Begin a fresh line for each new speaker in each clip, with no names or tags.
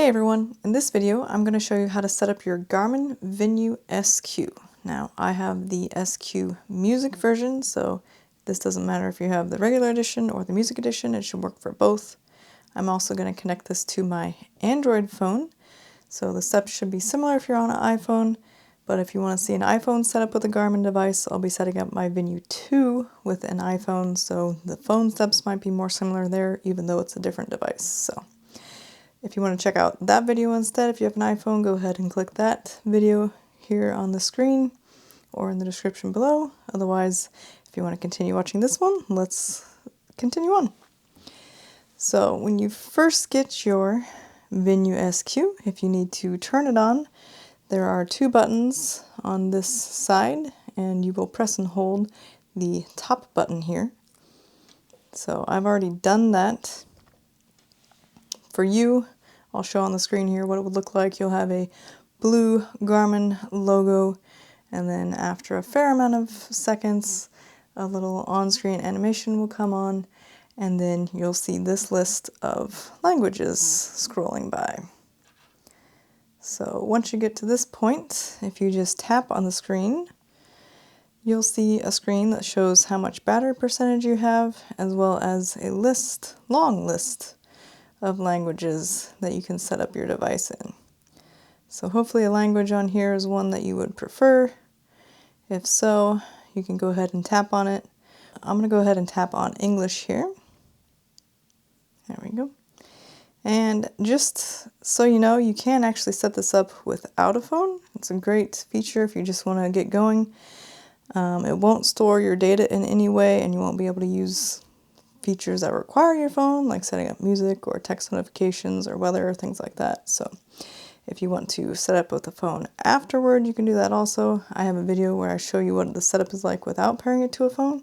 Hey everyone, in this video I'm going to show you how to set up your Garmin Venu Sq. Now I have the SQ music version, so this doesn't matter if you have the regular edition or the music edition, it should work for both. I'm also going to connect this to my Android phone, so the steps should be similar if you're on an iPhone, but if you want to see an iPhone set up with a Garmin device, I'll be setting up my Venu 2 with an iPhone, so the phone steps might be more similar there even though it's a different device. So if you want to check out that video instead, if you have an iPhone, go ahead and click that video here on the screen or in the description below. Otherwise, if you want to continue watching this one, let's continue on. So when you first get your Venu Sq, if you need to turn it on, there are two buttons on this side, and you will press and hold the top button here. So I've already done that. For you, I'll show on the screen here what it would look like. You'll have a blue Garmin logo, and then after a fair amount of seconds, a little on-screen animation will come on, and then you'll see this list of languages scrolling by. So once you get to this point, if you just tap on the screen, you'll see a screen that shows how much battery percentage you have, as well as a long list of languages that you can set up your device in. So hopefully a language on here is one that you would prefer. If so, you can go ahead and tap on it. I'm going to go ahead and tap on English here. There we go. And just so you know, you can actually set this up without a phone. It's a great feature if you just want to get going. It won't store your data in any way, and you won't be able to use features that require your phone, like setting up music or text notifications or weather or things like that. So if you want to set up with the phone afterward, you can do that also. I have a video where I show you what the setup is like without pairing it to a phone.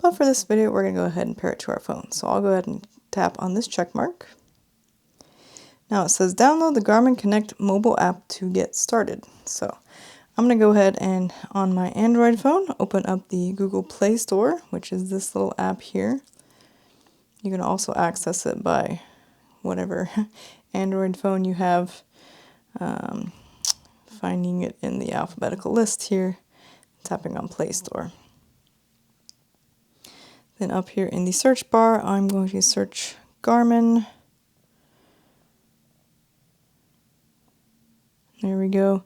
But for this video, we're going to go ahead and pair it to our phone. So I'll go ahead and tap on this check mark. Now it says download the Garmin Connect mobile app to get started. So I'm going to go ahead and on my Android phone, open up the Google Play Store, which is this little app here. You can also access it by whatever Android phone you have, finding it in the alphabetical list here, tapping on Play Store. Then up here in the search bar, I'm going to search Garmin. There we go.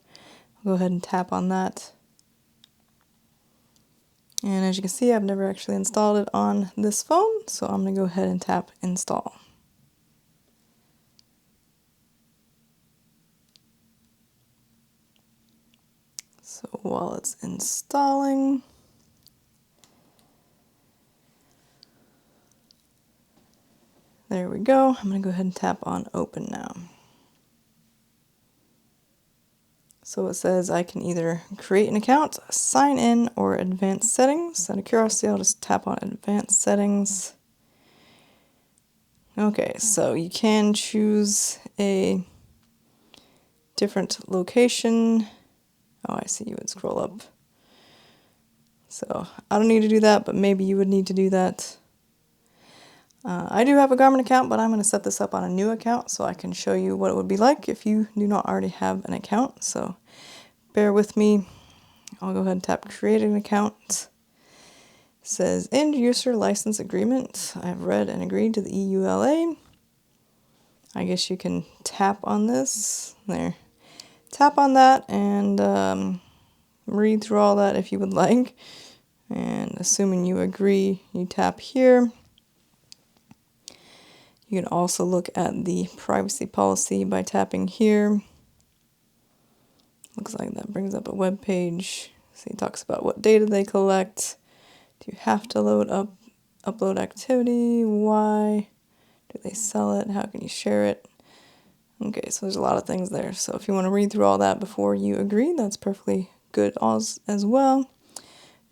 I'll go ahead and tap on that. And as you can see, I've never actually installed it on this phone, so I'm going to go ahead and tap install. So while it's installing, there we go. I'm going to go ahead and tap on open now. So it says I can either create an account, sign in, or advanced settings. Out of curiosity, I'll just tap on advanced settings. Okay, so you can choose a different location. Oh, I see, you would scroll up. So I don't need to do that, but maybe you would need to do that. I do have a Garmin account, but I'm going to set this up on a new account so I can show you what it would be like if you do not already have an account. So bear with me. I'll go ahead and tap create an account. It says end user license agreement. I've read and agreed to the EULA. I guess you can tap on this. There. Tap on that and read through all that if you would like. And assuming you agree, you tap here. You can also look at the privacy policy by tapping here. Looks like that brings up a web page. So it talks about what data they collect. Do you have to upload activity? Why? Do they sell it? How can you share it? Okay, so there's a lot of things there. So if you want to read through all that before you agree, that's perfectly good as well.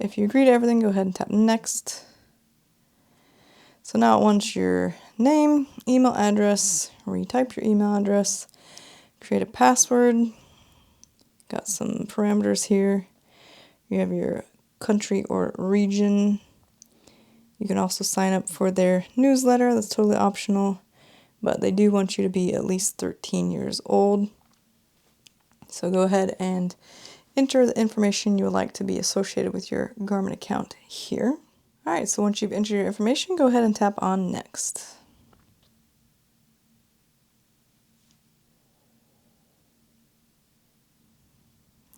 If you agree to everything, go ahead and tap next. So now it wants your name, email address, retype your email address, create a password. Got some parameters here. You have your country or region. You can also sign up for their newsletter. That's totally optional. but they do want you to be at least 13 years old. So go ahead and enter the information you would like to be associated with your Garmin account here. Alright, so once you've entered your information, go ahead and tap on Next.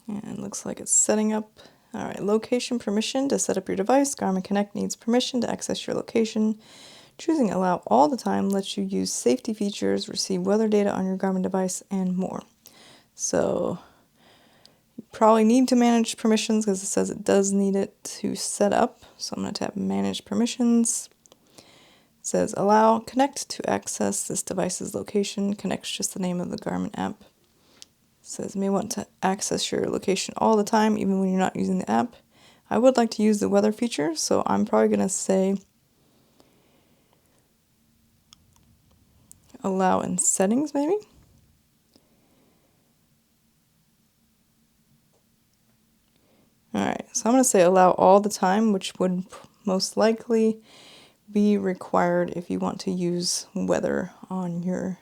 And it looks like it's setting up. Alright, location permission. To set up your device, Garmin Connect needs permission to access your location. Choosing Allow All the Time lets you use safety features, receive weather data on your Garmin device, and more. So you probably need to manage permissions because it says it does need it to set up. So I'm going to tap Manage Permissions. It says Allow Connect to access this device's location. Connect's just the name of the Garmin app. It says may want to access your location all the time, even when you're not using the app. I would like to use the weather feature, so I'm probably going to say allow in settings, maybe. Alright, so I'm going to say allow all the time, which would most likely be required if you want to use weather on your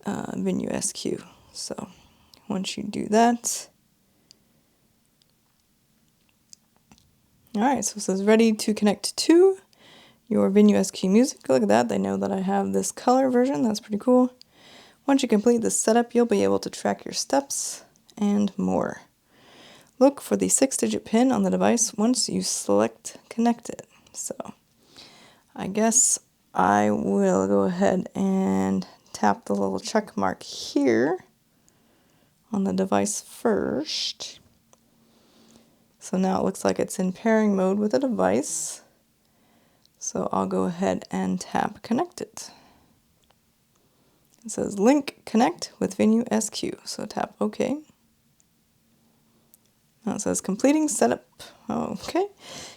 Venu Sq. So once you do that, alright, so it says ready to connect to your Venu Sq music. Look at that, they know that I have this color version, that's pretty cool. Once you complete the setup, you'll be able to track your steps and more. Look for the 6-digit pin on the device once you select Connected. So I guess I will go ahead and tap the little check mark here on the device first. So now it looks like it's in pairing mode with the device. So I'll go ahead and tap Connected. It says Link Connect with Venu Sq. So tap OK. Now it says completing setup. Okay,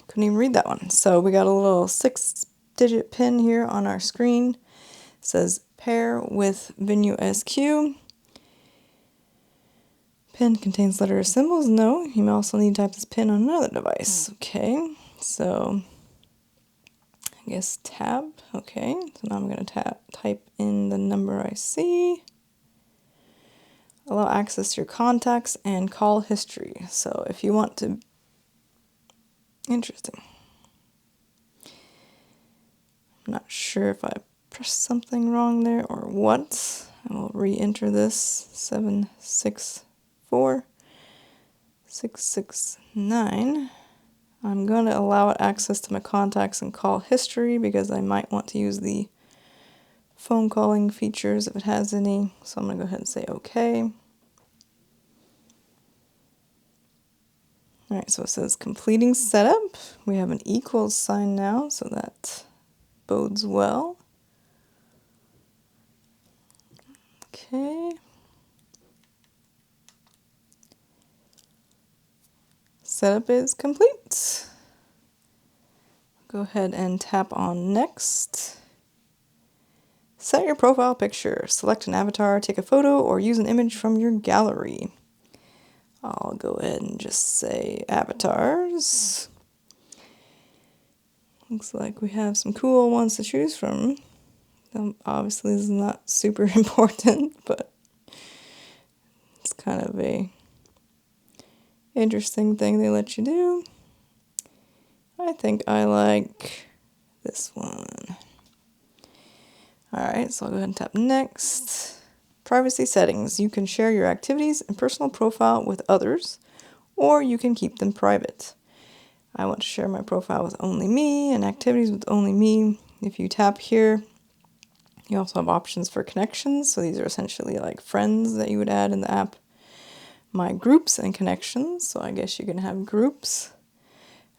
couldn't even read that one. So we got a little 6-digit pin here on our screen. It says pair with Venu Sq. Pin contains letters or symbols. No, you may also need to type this pin on another device. Okay, so I guess tab. Okay, so now I'm going to type in the number I see. Allow access to your contacts and call history. So if you want to, interesting. I'm not sure if I pressed something wrong there or what. I will re-enter this 764669. I'm going to allow it access to my contacts and call history because I might want to use the phone calling features if it has any. So I'm going to go ahead and say OK. Alright, so it says completing setup. We have an equals sign now, so that bodes well. Okay. Setup is complete. Go ahead and tap on Next. Set your profile picture. Select an avatar, take a photo, or use an image from your gallery. I'll go ahead and just say avatars. Looks like we have some cool ones to choose from. Obviously this is not super important, but it's kind of a interesting thing they let you do. I think I like this one. Alright, so I'll go ahead and tap Next. Privacy settings. You can share your activities and personal profile with others, or you can keep them private. I want to share my profile with only me and activities with only me. If you tap here, you also have options for connections. So these are essentially like friends that you would add in the app. My groups and connections. So I guess you can have groups.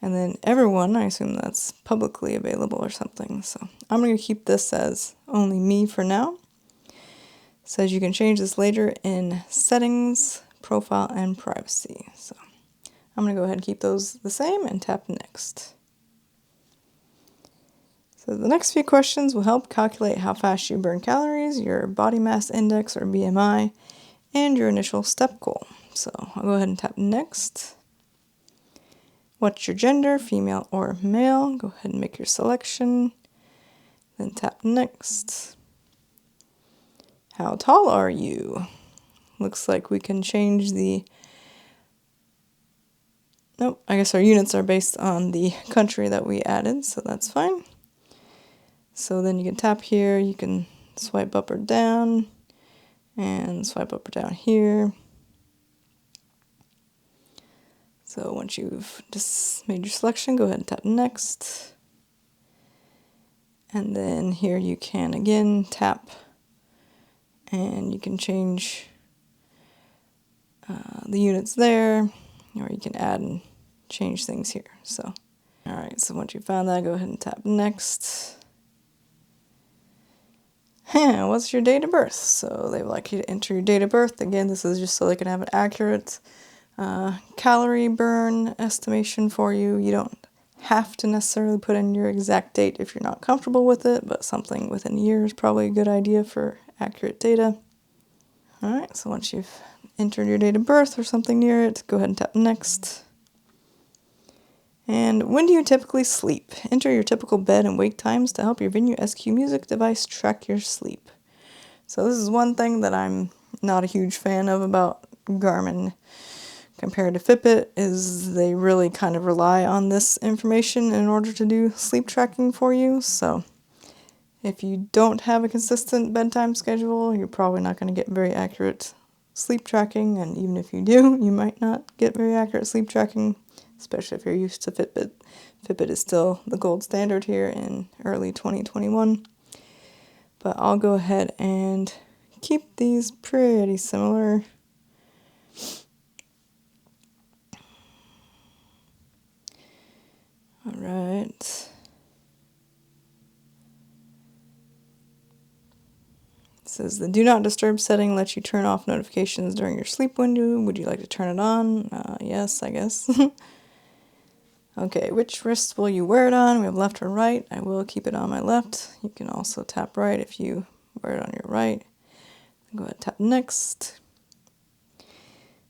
And then everyone, I assume that's publicly available or something. So I'm going to keep this as only me for now. It says you can change this later in settings, profile, and privacy. So I'm going to go ahead and keep those the same and tap Next. So the next few questions will help calculate how fast you burn calories, your body mass index or BMI, and your initial step goal. So I'll go ahead and tap Next. What's your gender, female or male? Go ahead and make your selection. Then tap Next. How tall are you? Looks like we can change the... Nope, I guess our units are based on the country that we added, so that's fine. So then you can tap here, you can swipe up or down, and swipe up or down here. So once you've just made your selection, go ahead and tap next. And then here you can again tap, and you can change the units there, or you can add and change things here. So, all right, so once you found that, go ahead and tap next. What's your date of birth? So they would like you to enter your date of birth. Again, this is just so they can have an accurate calorie burn estimation for you. You don't have to necessarily put in your exact date if you're not comfortable with it, but something within a year is probably a good idea for accurate data. Alright, so once you've entered your date of birth or something near it, go ahead and tap next. And when do you typically sleep? Enter your typical bed and wake times to help your Venu Sq music device track your sleep. So this is one thing that I'm not a huge fan of about Garmin compared to Fitbit, is they really kind of rely on this information in order to do sleep tracking for you. So if you don't have a consistent bedtime schedule, you're probably not going to get very accurate sleep tracking, and even if you do, you might not get very accurate sleep tracking, especially if you're used to Fitbit. Fitbit is still the gold standard here in early 2021. But I'll go ahead and keep these pretty similar. Alright. It says the do not disturb setting lets you turn off notifications during your sleep window. Would you like to turn it on? Yes, I guess. Okay, which wrist will you wear it on? We have left or right. I will keep it on my left. You can also tap right if you wear it on your right. Go ahead and tap next.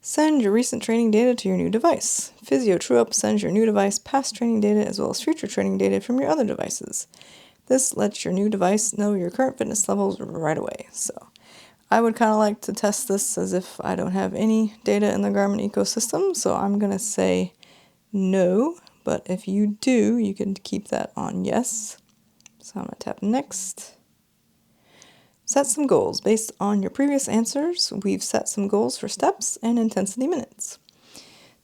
Send your recent training data to your new device. Physio TrueUp sends your new device past training data as well as future training data from your other devices. This lets your new device know your current fitness levels right away. So I would kind of like to test this as if I don't have any data in the Garmin ecosystem. So I'm going to say no, but if you do, you can keep that on yes. So I'm going to tap next. Set some goals. Based on your previous answers, we've set some goals for steps and intensity minutes.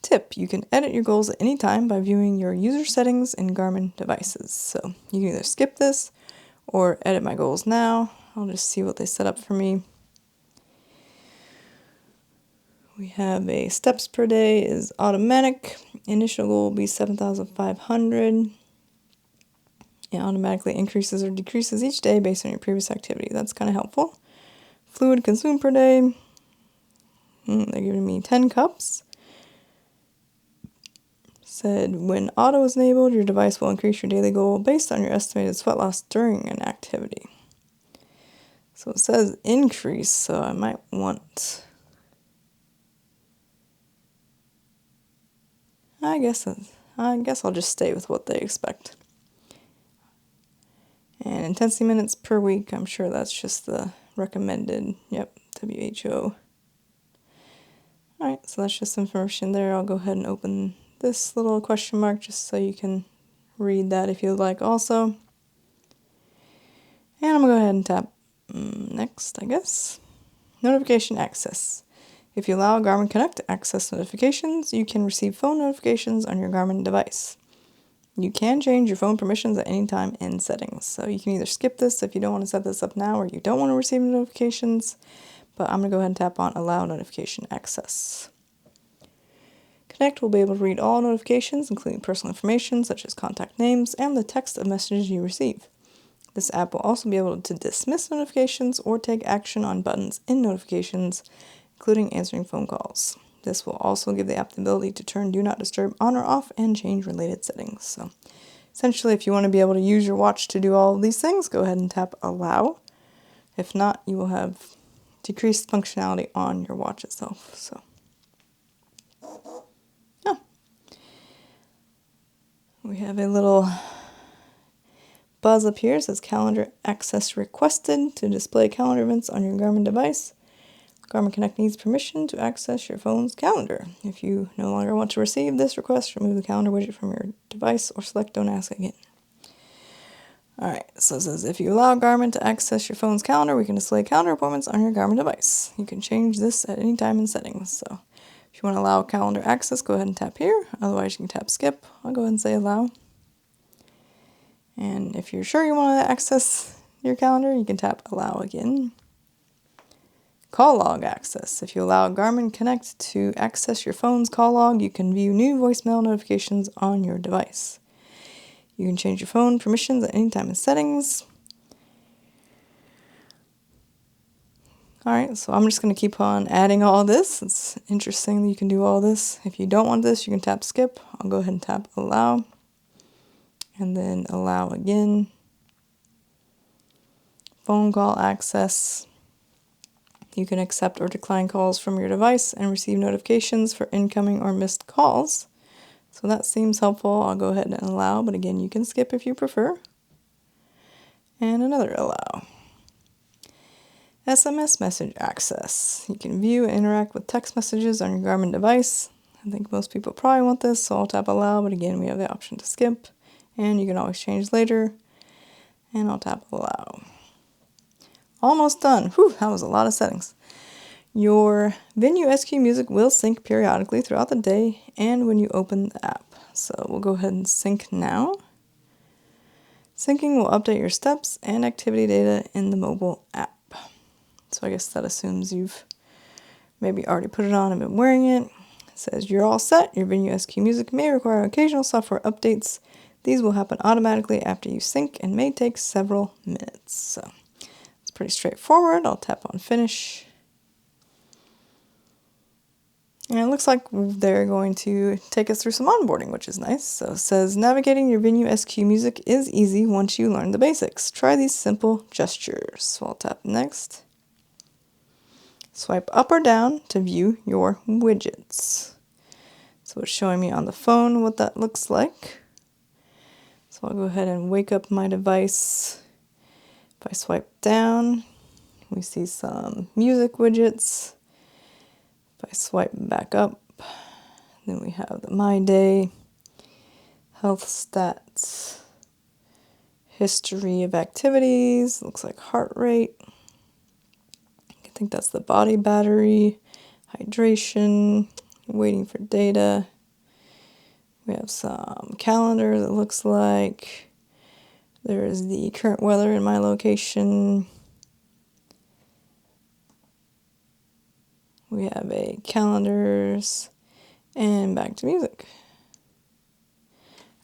Tip, you can edit your goals at any time by viewing your user settings in Garmin devices. So you can either skip this or edit my goals now. I'll just see what they set up for me. We have a steps per day is automatic. Initial goal will be 7,500. It automatically increases or decreases each day based on your previous activity. That's kind of helpful. Fluid consumed per day. They're giving me 10 cups. Said when auto is enabled, your device will increase your daily goal based on your estimated sweat loss during an activity. So it says increase, so I might want... I guess I'll just stay with what they expect. And intensity minutes per week, I'm sure that's just the recommended, yep, WHO. Alright, so that's just information there. I'll go ahead and open this little question mark just so you can read that if you'd like also. And I'm going to go ahead and tap next, I guess. Notification access. If you allow Garmin Connect to access notifications, you can receive phone notifications on your Garmin device. You can change your phone permissions at any time in settings. So you can either skip this if you don't want to set this up now or you don't want to receive notifications. But I'm going to go ahead and tap on Allow Notification Access. Connect will be able to read all notifications, including personal information such as contact names and the text of messages you receive. This app will also be able to dismiss notifications or take action on buttons in notifications, including answering phone calls. This will also give the app the ability to turn Do Not Disturb on or off and change related settings. So essentially, if you want to be able to use your watch to do all of these things, go ahead and tap Allow. If not, you will have decreased functionality on your watch itself. So, yeah. We have a little buzz up here. It says calendar access requested to display calendar events on your Garmin device. Garmin Connect needs permission to access your phone's calendar. If you no longer want to receive this request, remove the calendar widget from your device or select Don't Ask Again. Alright, so it says if you allow Garmin to access your phone's calendar, we can display calendar appointments on your Garmin device. You can change this at any time in settings. So if you want to allow calendar access, go ahead and tap here. Otherwise, you can tap skip. I'll go ahead and say allow. And if you're sure you want to access your calendar, you can tap allow again. Call log access. If you allow Garmin Connect to access your phone's call log, you can view new voicemail notifications on your device. You can change your phone permissions at any time in settings. Alright, so I'm just going to keep on adding all this. It's interesting that you can do all this. If you don't want this, you can tap skip. I'll go ahead and tap allow. And then allow again. Phone call access. You can accept or decline calls from your device and receive notifications for incoming or missed calls. So that seems helpful. I'll go ahead and allow, but again, you can skip if you prefer. And another allow. SMS message access. You can view and interact with text messages on your Garmin device. I think most people probably want this, so I'll tap allow, but again, we have the option to skip. And you can always change later. And I'll tap allow. Almost done. Whew, that was a lot of settings. Your Venu Sq music will sync periodically throughout the day and when you open the app. So we'll go ahead and sync now. Syncing will update your steps and activity data in the mobile app. So I guess that assumes you've maybe already put it on and been wearing it. It says you're all set. Your Venu Sq music may require occasional software updates. These will happen automatically after you sync and may take several minutes. So it's pretty straightforward. I'll tap on finish. And it looks like they're going to take us through some onboarding, which is nice. So it says, navigating your Venu Sq music is easy once you learn the basics. Try these simple gestures. So I'll tap next. Swipe up or down to view your widgets. So it's showing me on the phone what that looks like. So I'll go ahead and wake up my device. If I swipe down, we see some music widgets. If I swipe back up, then we have the My Day, health stats, history of activities, looks like heart rate. I think that's the body battery, hydration, waiting for data. We have some calendar that looks like. There's the current weather in my location. We have a calendars and back to music.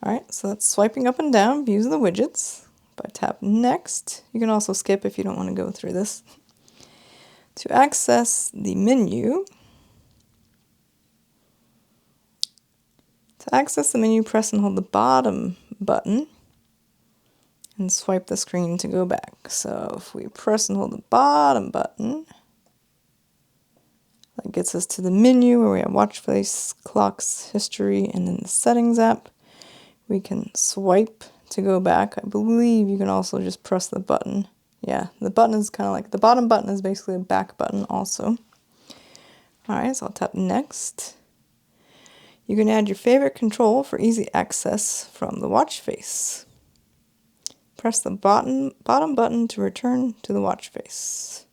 Alright, so that's swiping up and down, views of the widgets. If I tap next, you can also skip if you don't want to go through this. To access the menu, press and hold the bottom button and swipe the screen to go back. So if we press and hold the bottom button, that gets us to the menu where we have watch face, clocks, history, and then the settings app. We can swipe to go back. I believe you can also just press the button. Yeah, the button is kind of like, the bottom button is basically a back button also. Alright, so I'll tap next. You can add your favorite control for easy access from the watch face. Press the bottom button to return to the watch face.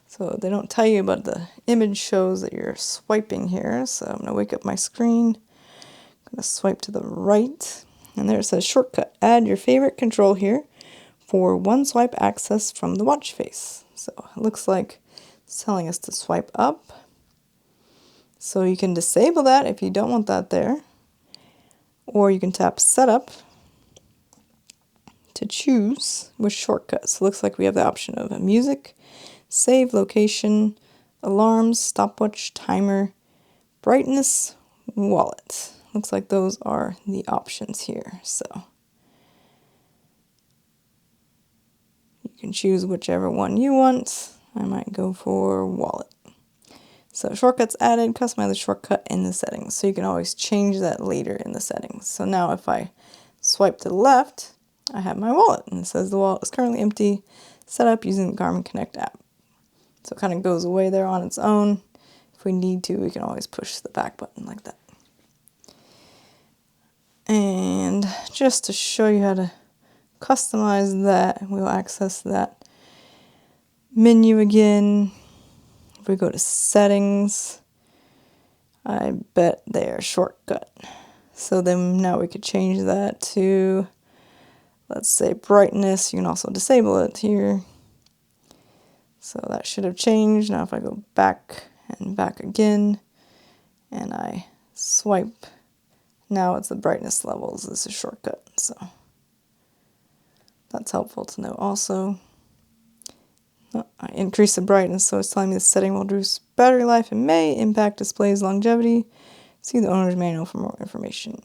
So they don't tell you, but the image shows that you're swiping here. So I'm going to wake up my screen. I'm going to swipe to the right. And there it says shortcut. Add your favorite control here for one swipe access from the watch face. So it looks like it's telling us to swipe up. So you can disable that if you don't want that there. Or you can tap setup to choose which shortcut. So it looks like we have the option of music, save location, alarms, stopwatch, timer, brightness, wallet. Looks like those are the options here. So you can choose whichever one you want. I might go for wallet. So shortcuts added, customize the shortcut in the settings. So you can always change that later in the settings. So now if I swipe to the left, I have my wallet, and it says the wallet is currently empty, set up using the Garmin Connect app. So it kind of goes away there on its own. If we need to, we can always push the back button like that. And just to show you how to customize that, we'll access that menu again. If we go to settings, I bet they're shortcut. So then now we could change that to, let's say, brightness. You can also disable it here. So that should have changed. Now if I go back and back again and I swipe, now it's the brightness levels. This is a shortcut, so that's helpful to know also. I increase the brightness, so it's telling me the setting will reduce battery life and may impact display's longevity. See the owner's manual for more information.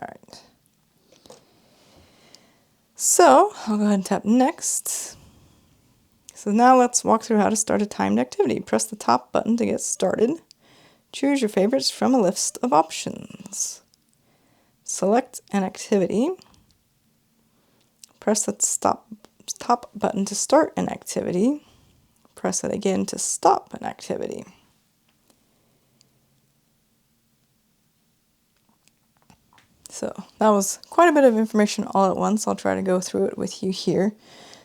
Alright. So I'll go ahead and tap next. So now let's walk through how to start a timed activity. Press the top button to get started. Choose your favorites from a list of options. Select an activity. Press the top button to start an activity. Press it again to stop an activity. So that was quite a bit of information all at once. I'll try to go through it with you here.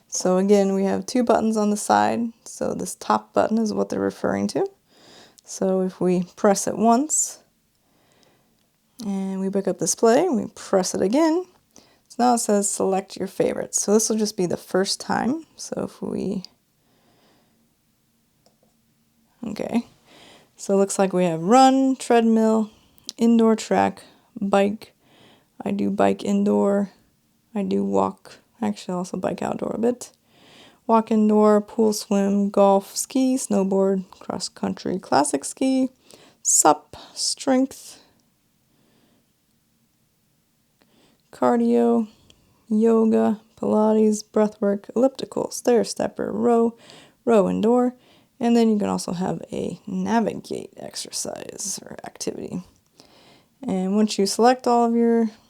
So again, we have two buttons on the side. So this top button is what they're referring to. So if we press it once and we pick up display, we press it again. So now it says select your favorites. So this will just be the first time. So if we, okay. So it looks like we have run, treadmill, indoor track, bike. I do bike indoor. I do walk. Actually, I also bike outdoor a bit. Walk indoor, pool swim, golf, ski, snowboard, cross country, classic ski, sup, strength, cardio, yoga, Pilates, breathwork, elliptical, stair stepper, row indoor, and then you can also have a navigate exercise or activity. And once you select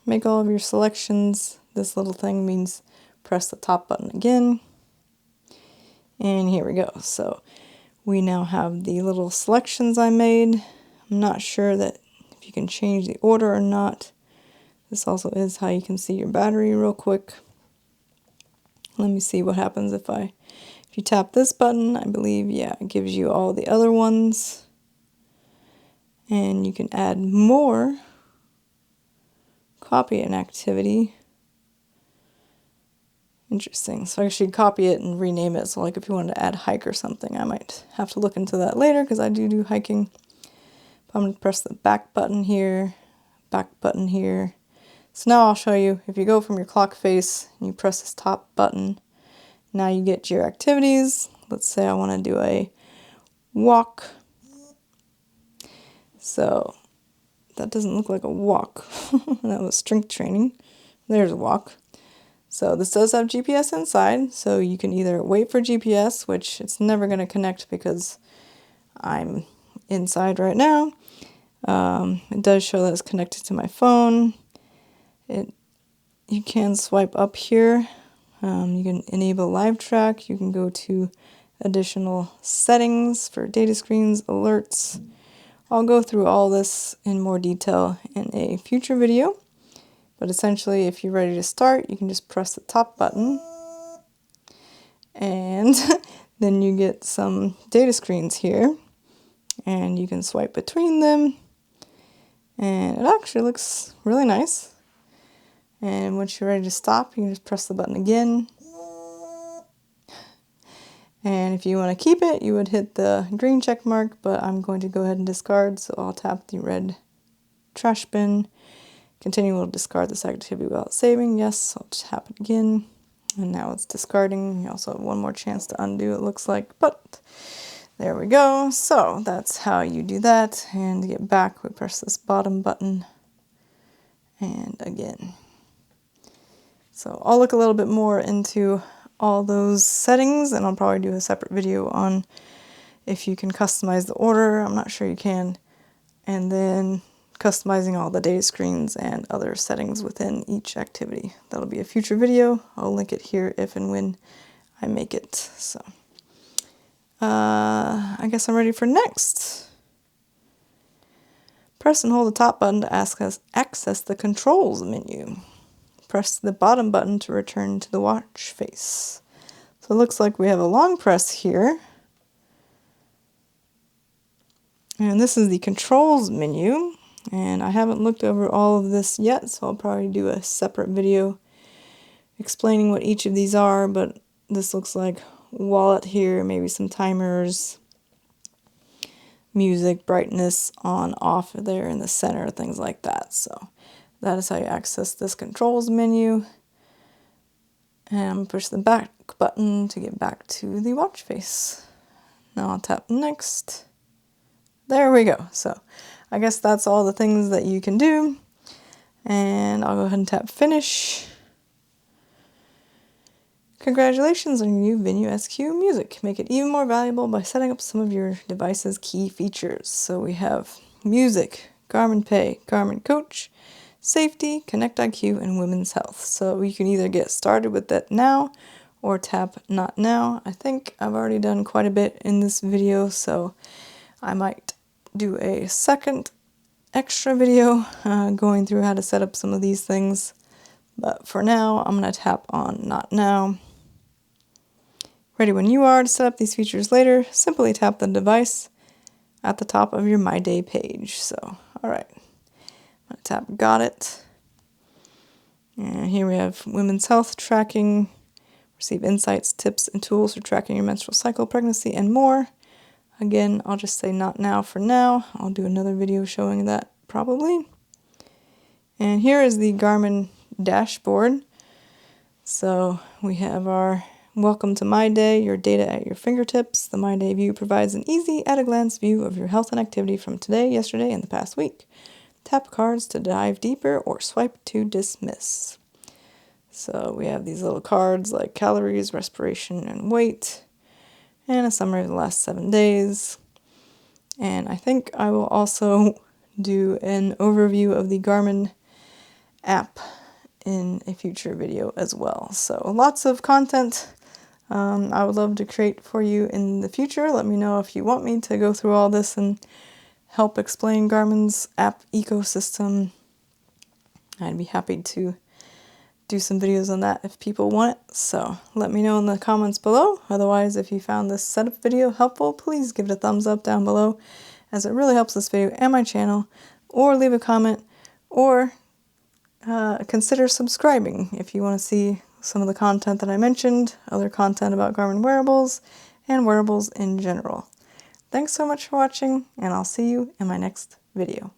make all of your selections, this little thing means press the top button again. And here we go. So we now have the little selections I made. I'm not sure that if you can change the order or not. This also is how you can see your battery real quick. Let me see what happens if you tap this button. I believe, yeah, it gives you all the other ones. And you can add more. Copy an activity. Interesting. So I should copy it and rename it. So like if you wanted to add hike or something, I might have to look into that later because I do hiking. But I'm going to press the back button here, back button here. So now I'll show you, if you go from your clock face and you press this top button, now you get your activities. Let's say I want to do a walk. So that doesn't look like a walk. That was strength training. There's a walk. So this does have GPS inside, so you can either wait for GPS, which it's never going to connect because I'm inside right now. It does show that it's connected to my phone. You can swipe up here. You can enable live track. You can go to additional settings for data screens, alerts. I'll go through all this in more detail in a future video. But essentially, if you're ready to start, you can just press the top button. And then you get some data screens here. And you can swipe between them. And it actually looks really nice. And once you're ready to stop, you can just press the button again. And if you want to keep it, you would hit the green check mark, but I'm going to go ahead and discard, so I'll tap the red trash bin. Continue will discard this activity without saving. Yes, I'll tap it again. And now it's discarding. You also have one more chance to undo, it looks like, but there we go. So that's how you do that. And to get back, we press this bottom button. And again. So I'll look a little bit more into all those settings, and I'll probably do a separate video on if you can customize the order. I'm not sure you can. And then customizing all the data screens and other settings within each activity. That'll be a future video. I'll link it here if and when I make it. So I guess I'm ready for next. Press and hold the top button to access the controls menu. Press the bottom button to return to the watch face. So it looks like we have a long press here. And this is the controls menu. And I haven't looked over all of this yet, so I'll probably do a separate video explaining what each of these are, but this looks like wallet here, maybe some timers, music, brightness, on, off there in the center, things like that. So that is how you access this controls menu. And I'm going to push the back button to get back to the watch face. Now I'll tap next. There we go. So I guess that's all the things that you can do. And I'll go ahead and tap finish. Congratulations on your new Venu Sq music. Make it even more valuable by setting up some of your device's key features. So we have music, Garmin Pay, Garmin Coach, safety, Connect IQ, and women's health. So you can either get started with that now or tap not now. I think I've already done quite a bit in this video, so I might do a second extra video going through how to set up some of these things. But for now, I'm going to tap on not now. Ready when you are to set up these features later, simply tap the device at the top of your My Day page. So, alright, I'm going to tap got it. And here we have women's health tracking, receive insights, tips, and tools for tracking your menstrual cycle, pregnancy, and more. Again, I'll just say not now for now. I'll do another video showing that probably. And here is the Garmin dashboard. So we have our welcome to My Day, your data at your fingertips. The My Day view provides an easy, at-a-glance view of your health and activity from today, yesterday, and the past week. Tap cards to dive deeper or swipe to dismiss. So we have these little cards like calories, respiration, and weight, and a summary of the last 7 days. And I think I will also do an overview of the Garmin app in a future video as well. So lots of content I would love to create for you in the future. Let me know if you want me to go through all this and help explain Garmin's app ecosystem. I'd be happy to do some videos on that if people want it. So let me know in the comments below. Otherwise, if you found this setup video helpful, please give it a thumbs up down below, as it really helps this video and my channel. Or leave a comment, or consider subscribing if you want to see some of the content that I mentioned, other content about Garmin wearables, and wearables in general. Thanks so much for watching, and I'll see you in my next video.